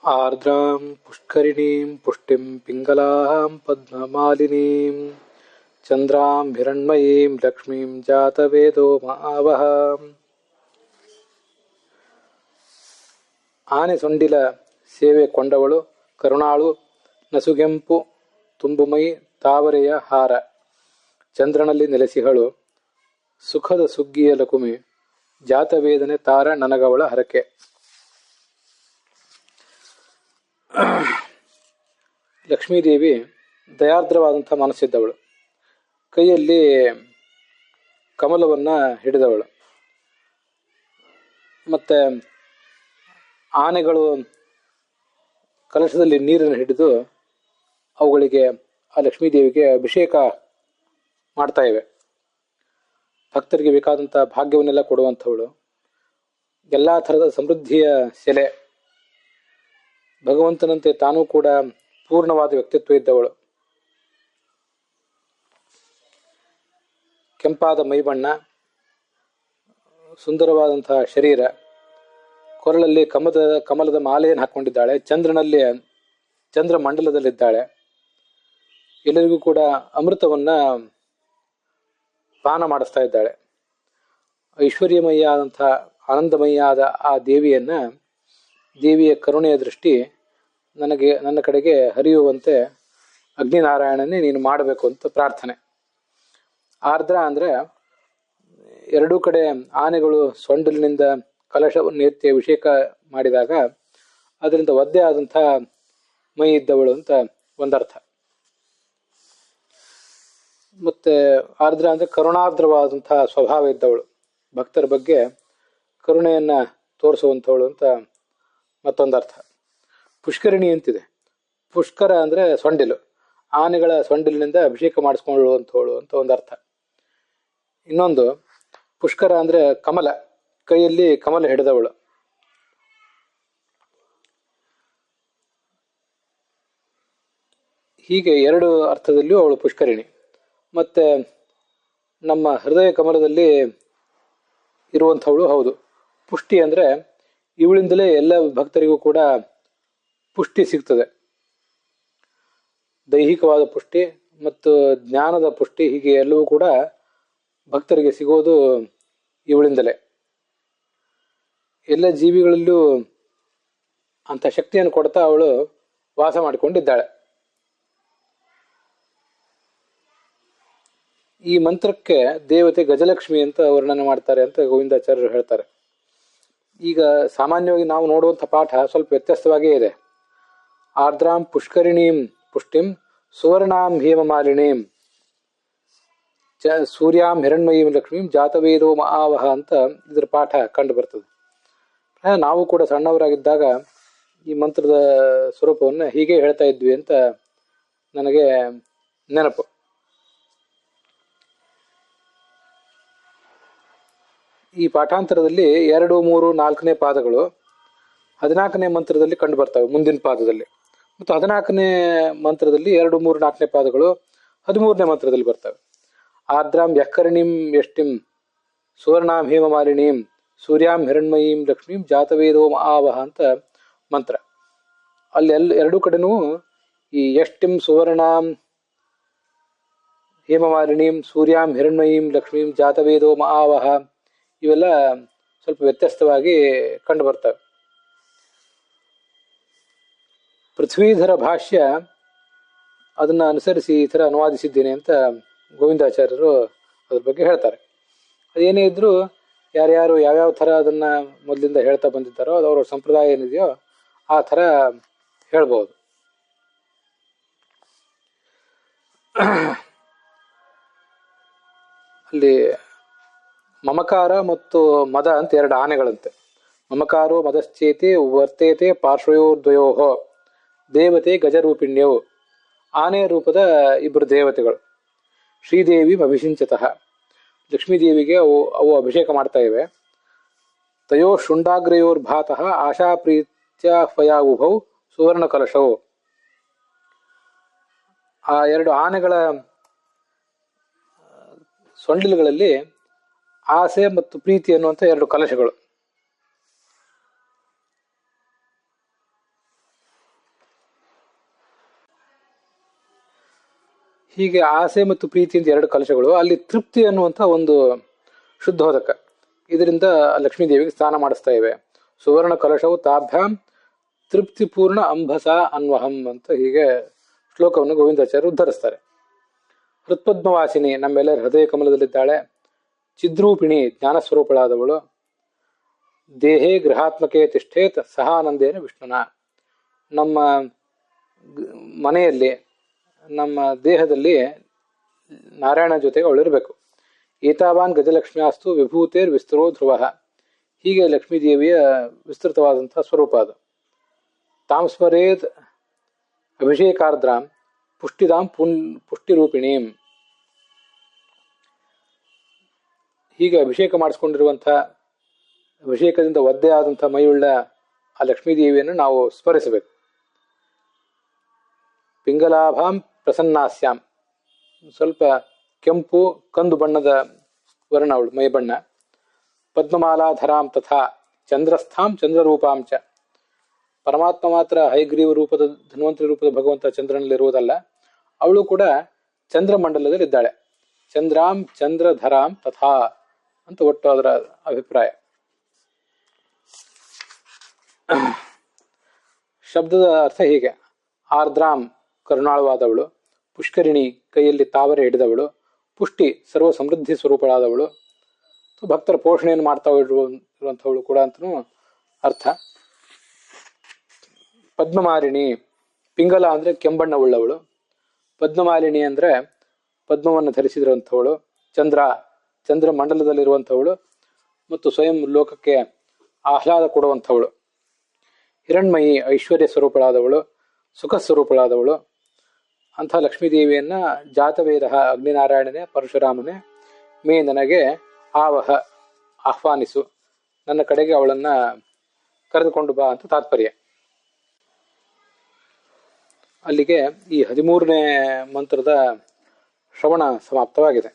ಆರ್ದ್ರಾಂ ಪುಷ್ಕರಿಣೀಂ ಪುಷ್ಟಿಂ ಪಿಂಗಲಾಂ ಪದ್ಮಮಾಲಿನೀಂ ಚಂದ್ರಾಂ ಹಿರಣ್ಮಯೀಂ ಲಕ್ಷ್ಮೀಂ ಜಾತವೇದೋ ಮಹಾವಹ. ಆನೆ ಸೊಂಡಿಲ ಸೇವೆ ಕೊಂಡವಳು ಕರುಣಾಳು ನಸುಗೆಂಪು ತುಂಬುಮೈ ತಾವರೆಯ ಹಾರ ಚಂದ್ರನಲ್ಲಿ ನೆಲೆಸಿಹಳು ಸುಖದ ಸುಗ್ಗಿಯ ಲಕುಮಿ ಜಾತವೇದನೆ ತಾರ ನನಗವಳ ಹರಕೆ. ಲಕ್ಷ್ಮೀದೇವಿ ದಯಾರ್ದ್ರವಾದಂಥ ಮನಸ್ಸಿದ್ದವಳು, ಕೈಯಲ್ಲಿ ಕಮಲವನ್ನು ಹಿಡಿದವಳು. ಮತ್ತೆ ಆನೆಗಳು ಕಲಶದಲ್ಲಿ ನೀರನ್ನು ಹಿಡಿದು ಅವುಗಳಿಗೆ ಆ ಲಕ್ಷ್ಮೀದೇವಿಗೆ ಅಭಿಷೇಕ ಮಾಡ್ತಾ ಇವೆ. ಭಕ್ತರಿಗೆ ಬೇಕಾದಂಥ ಭಾಗ್ಯವನ್ನೆಲ್ಲ ಕೊಡುವಂಥವಳು, ಎಲ್ಲ ಥರದ ಸಮೃದ್ಧಿಯ ಸೆಲೆ, ಭಗವಂತನಂತೆ ತಾನೂ ಕೂಡ ಪೂರ್ಣವಾದ ವ್ಯಕ್ತಿತ್ವ ಇದ್ದವಳು. ಕೆಂಪಾದ ಮೈಬಣ್ಣ, ಸುಂದರವಾದಂತಹ ಶರೀರ, ಕೊರಳಲ್ಲಿ ಕಮಲದ ಮಾಲೆಯನ್ನು ಹಾಕೊಂಡಿದ್ದಾಳೆ. ಚಂದ್ರ ಮಂಡಲದಲ್ಲಿದ್ದಾಳೆ. ಎಲ್ಲರಿಗೂ ಕೂಡ ಅಮೃತವನ್ನ ಪಾನ ಮಾಡಿಸ್ತಾ ಇದ್ದಾಳೆ. ಐಶ್ವರ್ಯಮಯ ಆದಂತಹ ಆನಂದಮಯ ಆದ ಆ ದೇವಿಯ ಕರುಣೆಯ ದೃಷ್ಟಿ ನನ್ನ ಕಡೆಗೆ ಹರಿಯುವಂತೆ ಅಗ್ನಿನಾರಾಯಣನೇ ನೀನು ಮಾಡಬೇಕು ಅಂತ ಪ್ರಾರ್ಥನೆ. ಆರ್ದ್ರ ಅಂದ್ರೆ ಎರಡೂ ಕಡೆ ಆನೆಗಳು ಸೊಂಡಿಲಿನಿಂದ ಕಲಶವನ್ನು ಎತ್ತಿ ಅಭಿಷೇಕ ಮಾಡಿದಾಗ ಅದರಿಂದ ಒದ್ದೆ ಆದಂಥ ಮೈ ಇದ್ದವಳು ಅಂತ ಒಂದರ್ಥ. ಮತ್ತೆ ಆರ್ದ್ರ ಅಂದ್ರೆ ಕರುಣಾರ್ದ್ರವಾದಂತಹ ಸ್ವಭಾವ ಇದ್ದವಳು, ಭಕ್ತರ ಬಗ್ಗೆ ಕರುಣೆಯನ್ನ ತೋರಿಸುವಂಥವಳು ಅಂತ ಮತ್ತೊಂದರ್ಥ. ಪುಷ್ಕರಿಣಿ ಅಂತಿದೆ. ಪುಷ್ಕರ ಅಂದ್ರೆ ಸೊಂಡಿಲು, ಆನೆಗಳ ಸೊಂಡಿಲಿನಿಂದ ಅಭಿಷೇಕ ಮಾಡಿಸ್ಕೊಳ್ಳುವಂಥವಳು ಅಂತ ಒಂದರ್ಥ. ಇನ್ನೊಂದು ಪುಷ್ಕರ ಅಂದ್ರೆ ಕಮಲ, ಕೈಯಲ್ಲಿ ಕಮಲ ಹಿಡಿದವಳು. ಹೀಗೆ ಎರಡು ಅರ್ಥದಲ್ಲಿಯೂ ಅವಳು ಪುಷ್ಕರಿಣಿ. ಮತ್ತೆ ನಮ್ಮ ಹೃದಯ ಕಮಲದಲ್ಲಿ ಇರುವಂಥವಳು ಹೌದು. ಪುಷ್ಟಿ ಅಂದ್ರೆ ಇವಳಿಂದಲೇ ಎಲ್ಲ ಭಕ್ತರಿಗೂ ಕೂಡ ಪುಷ್ಟಿ ಸಿಗ್ತದೆ. ದೈಹಿಕವಾದ ಪುಷ್ಟಿ ಮತ್ತು ಜ್ಞಾನದ ಪುಷ್ಟಿ, ಹೀಗೆ ಎಲ್ಲವೂ ಕೂಡ ಭಕ್ತರಿಗೆ ಸಿಗೋದು ಇವಳಿಂದಲೇ. ಎಲ್ಲ ಜೀವಿಗಳಲ್ಲೂ ಅಂತ ಶಕ್ತಿಯನ್ನು ಕೊಡ್ತಾ ಅವಳು ವಾಸ ಮಾಡಿಕೊಂಡಿದ್ದಾಳೆ. ಈ ಮಂತ್ರಕ್ಕೆ ದೇವತೆ ಗಜಲಕ್ಷ್ಮಿ ಅಂತ ವರ್ಣನೆ ಮಾಡ್ತಾರೆ ಅಂತ ಗೋವಿಂದಾಚಾರ್ಯರು ಹೇಳ್ತಾರೆ. ಈಗ ಸಾಮಾನ್ಯವಾಗಿ ನಾವು ನೋಡುವಂಥ ಪಾಠ ಸ್ವಲ್ಪ ವ್ಯತ್ಯಸ್ತವಾಗೇ ಇದೆ. ಆರ್ದ್ರಾಂ ಪುಷ್ಕರಿಣೀಂ ಪುಷ್ಟಿಂ ಸುವರ್ಣಾಂ ಹೇಮಮಾಲಿನೀಂ ಸೂರ್ಯಾಂ ಹಿರಣ್ಮಯೀಂ ಲಕ್ಷ್ಮೀಂ ಜಾತವೇದೋ ಮಹಾವಹ ಅಂತ ಇದ್ರ ಪಾಠ ಕಂಡು ಬರ್ತದೆ. ನಾವು ಕೂಡ ಸಣ್ಣವರಾಗಿದ್ದಾಗ ಈ ಮಂತ್ರದ ಸ್ವರೂಪವನ್ನು ಹೀಗೆ ಹೇಳ್ತಾ ಇದ್ವಿ ಅಂತ ನನಗೆ ನೆನಪು. ಈ ಪಾಠಾಂತರದಲ್ಲಿ 2, 3, 4ನೇ ಪಾದಗಳು 14ನೇ ಮಂತ್ರದಲ್ಲಿ ಕಂಡು ಬರ್ತವೆ ಮುಂದಿನ ಪಾದದಲ್ಲಿ, ಮತ್ತು 14ನೇ ಮಂತ್ರದಲ್ಲಿ 2, 3, 4ನೇ ಪಾದಗಳು 13ನೇ ಮಂತ್ರದಲ್ಲಿ ಬರ್ತವೆ. ಆರ್ದ್ರಾಂ ಯಕ್ಕರಿಣೀಂ ಯಷ್ಟಿಂ ಸುವರ್ಣಾಂ ಹೇಮಮಾಲಿನೀಂ ಸೂರ್ಯಾಂ ಹಿರಣ್ಮಯೀಂ ಲಕ್ಷ್ಮೀಂ ಜಾತವೇದೋ ಮಹಾವಹ ಅಂತ ಮಂತ್ರ. ಅಲ್ಲಿ ಎರಡೂ ಕಡೆನೂ ಈ ಯಷ್ಟಿಂ ಸುವರ್ಣಾಂ ಹೇಮಮಾಲಿನೀಂ ಸೂರ್ಯಾಂ ಹಿರಣ್ಮಯೀಂ ಲಕ್ಷ್ಮೀಂ ಜಾತವೇದೋ ಮಹಾವಹ ಇವೆಲ್ಲ ಸ್ವಲ್ಪ ವ್ಯತ್ಯಸ್ತವಾಗಿ ಕಂಡು ಬರ್ತವೆ. ಪೃಥ್ವೀಧರ ಭಾಷ್ಯ ಅದನ್ನ ಅನುಸರಿಸಿ ಈ ಥರ ಅನುವಾದಿಸಿದ್ದೇನೆ ಅಂತ ಗೋವಿಂದಾಚಾರ್ಯರು ಅದ್ರ ಬಗ್ಗೆ ಹೇಳ್ತಾರೆ. ಅದೇನೇ ಇದ್ರೂ ಯಾರ್ಯಾರು ಯಾವ್ಯಾವ ಥರ ಅದನ್ನ ಮೊದಲಿಂದ ಹೇಳ್ತಾ ಬಂದಿದ್ದಾರೋ ಅದು ಅವ್ರ ಸಂಪ್ರದಾಯ ಏನಿದೆಯೋ ಆ ಥರ ಹೇಳ್ಬೋದು. ಅಲ್ಲಿ ಮಮಕಾರ ಮತ್ತು ಮದ ಅಂತ 2 ಆನೆಗಳಂತೆ. ಮಮಕಾರೋ ಮದಶ್ಚೇತಿ ವರ್ತೇತೆ ಪಾರ್ಶ್ವಯೋರ್ದ್ವಯೋಹೋ ದೇವತೆ ಗಜರೂಪಿಣ್ಯವು. ಆನೆ ರೂಪದ 2 ದೇವತೆಗಳು. ಶ್ರೀದೇವಿ ಅಭಿಷಿಂಚತಃ, ಲಕ್ಷ್ಮೀದೇವಿಗೆ ಅವು ಅಭಿಷೇಕ ಮಾಡ್ತಾ ಇವೆ. ತಯೋ ಶುಂಡಾಗ್ರಯೋರ್ಭಾತಃ ಆಶಾಪ್ರೀತ್ಯಾಹ್ವಯಾವುಭೌ ಸುವರ್ಣ ಕಲಶವು. ಆ 2 ಆನೆಗಳ ಸೊಂಡಿಲುಗಳಲ್ಲಿ ಆಸೆ ಮತ್ತು ಪ್ರೀತಿ ಅನ್ನುವಂಥ 2 ಕಲಶಗಳು. ಹೀಗೆ ಆಸೆ ಮತ್ತು ಪ್ರೀತಿಯಿಂದ ಎರಡು ಕಲಶಗಳು, ಅಲ್ಲಿ ತೃಪ್ತಿ ಅನ್ನುವಂಥ ಒಂದು ಶುದ್ಧೋದಕ, ಇದರಿಂದ ಲಕ್ಷ್ಮೀ ದೇವಿಗೆ ಸ್ನಾನ ಮಾಡಿಸ್ತಾ ಇವೆ. ಸುವರ್ಣ ಕಲಶವು ತಾಭ್ಯಾಂ ತೃಪ್ತಿಪೂರ್ಣ ಅಂಬಸ ಅನ್ವಹಂ ಅಂತ ಹೀಗೆ ಶ್ಲೋಕವನ್ನು ಗೋವಿಂದಾಚಾರ್ಯರು ಉದ್ಧರಿಸ್ತಾರೆ. ಹೃತ್ಪದ್ಮವಾಸಿನಿ, ನಮ್ಮೆಲ್ಲರ ಹೃದಯ ಕಮಲದಲ್ಲಿದ್ದಾಳೆ. ಚಿದ್ರೂಪಿಣಿ, ಜ್ಞಾನಸ್ವರೂಪಳಾದವಳು. ದೇಹೇ ಗೃಹಾತ್ಮಕೆ ತಿಷ್ಠೇತ್ ಸಹಾನಂದೇನ ವಿಷ್ಣುನ, ನಮ್ಮ ಮನೆಯಲ್ಲಿ ನಮ್ಮ ದೇಹದಲ್ಲಿ ನಾರಾಯಣ ಜೊತೆಗೆ ಅವಳಿರಬೇಕು. ಏತಾವಾನ್ ಗಜಲಕ್ಷ್ಮಿಯಾಸ್ತು ವಿಭೂತೇರ್ ವಿಸ್ತರೋ ಧ್ರುವ, ಹೀಗೆ ಲಕ್ಷ್ಮೀದೇವಿಯ ವಿಸ್ತೃತವಾದಂತಹ ಸ್ವರೂಪ ಅದು. ತಾಂ ಸ್ಮರೇತ್ ಅಭಿಷೇಕಾರ್ದ್ರಾಂ ಪುಷ್ಟಿದಾಂ ಪುಷ್ಟಿರೂಪಿಣೀಂ, ಹೀಗೆ ಅಭಿಷೇಕ ಮಾಡಿಸ್ಕೊಂಡಿರುವಂಥ, ಅಭಿಷೇಕದಿಂದ ಒದ್ದೆ ಆದಂಥ ಮೈಯುಳ್ಳ ಆ ಲಕ್ಷ್ಮೀದೇವಿಯನ್ನು ನಾವು ಸ್ಮರಿಸಬೇಕು. ಪಿಂಗಲಾಭಾಂ ಪ್ರಸನ್ನಾಸ್ಯಾಂ, ಸ್ವಲ್ಪ ಕೆಂಪು ಕಂದು ಬಣ್ಣದ ವರ್ಣ ಅವಳು ಮೈ ಬಣ್ಣ. ಪದ್ಮಮಾಲಾಧರಾಂ ತಥಾ ಚಂದ್ರಸ್ಥಾಂ ಚಂದ್ರರೂಪಾಂಚ, ಪರಮಾತ್ಮ ಮಾತ್ರ ಹೈಗ್ರೀವ ರೂಪದ ಧನ್ವಂತರಿ ರೂಪದ ಭಗವಂತ ಚಂದ್ರನಲ್ಲಿರುವುದಲ್ಲ, ಅವಳು ಕೂಡ ಚಂದ್ರಮಂಡಲದಲ್ಲಿ ಇದ್ದಾಳೆ. ಚಂದ್ರಾಂ ಚಂದ್ರಧರಾಂ ತಥಾ ಅಂತ ಒಟ್ಟು ಅದರ ಅಭಿಪ್ರಾಯ. ಶಬ್ದದ ಅರ್ಥ ಹೀಗೆ: ಆರ್ದ್ರಾಂ ಕರುಣಾಳವಾದವಳು, ಪುಷ್ಕರಿಣಿ ಕೈಯಲ್ಲಿ ತಾವರೆ ಹಿಡಿದವಳು, ಪುಷ್ಟಿ ಸರ್ವ ಸಮೃದ್ಧಿ ಸ್ವರೂಪಳಾದವಳು, ಭಕ್ತರ ಪೋಷಣೆಯನ್ನು ಮಾಡ್ತಾ ಇರುವಂಥವಳು ಕೂಡ ಅಂತನೂ ಅರ್ಥ. ಪದ್ಮಮಾಲಿನಿ, ಪಿಂಗಲ ಅಂದರೆ ಕೆಂಬಣ್ಣ ಉಳ್ಳವಳು, ಪದ್ಮಮಾಲಿನಿ ಅಂದರೆ ಪದ್ಮವನ್ನು ಧರಿಸಿರುವಂಥವಳು, ಚಂದ್ರ ಮಂಡಲದಲ್ಲಿರುವಂಥವಳು ಮತ್ತು ಸ್ವಯಂ ಲೋಕಕ್ಕೆ ಆಹ್ಲಾದ ಕೊಡುವಂಥವಳು. ಹಿರಣ್ಮಯಿ, ಐಶ್ವರ್ಯ ಸ್ವರೂಪಳಾದವಳು, ಸುಖ ಸ್ವರೂಪಳಾದವಳು. ಅಂಥ ಲಕ್ಷ್ಮೀದೇವಿಯನ್ನ ಜಾತವೇದ ಅಗ್ನಿನಾರಾಯಣನೇ ಪರಶುರಾಮನೇ ಮೇ ನನಗೆ ಆವಹ, ಆಹ್ವಾನಿಸು, ನನ್ನ ಕಡೆಗೆ ಅವಳನ್ನ ಕರೆದುಕೊಂಡು ಬಾ ಅಂತ ತಾತ್ಪರ್ಯ. ಅಲ್ಲಿಗೆ ಈ 13ನೇ ಮಂತ್ರದ ಶ್ರವಣ ಸಮಾಪ್ತವಾಗಿದೆ.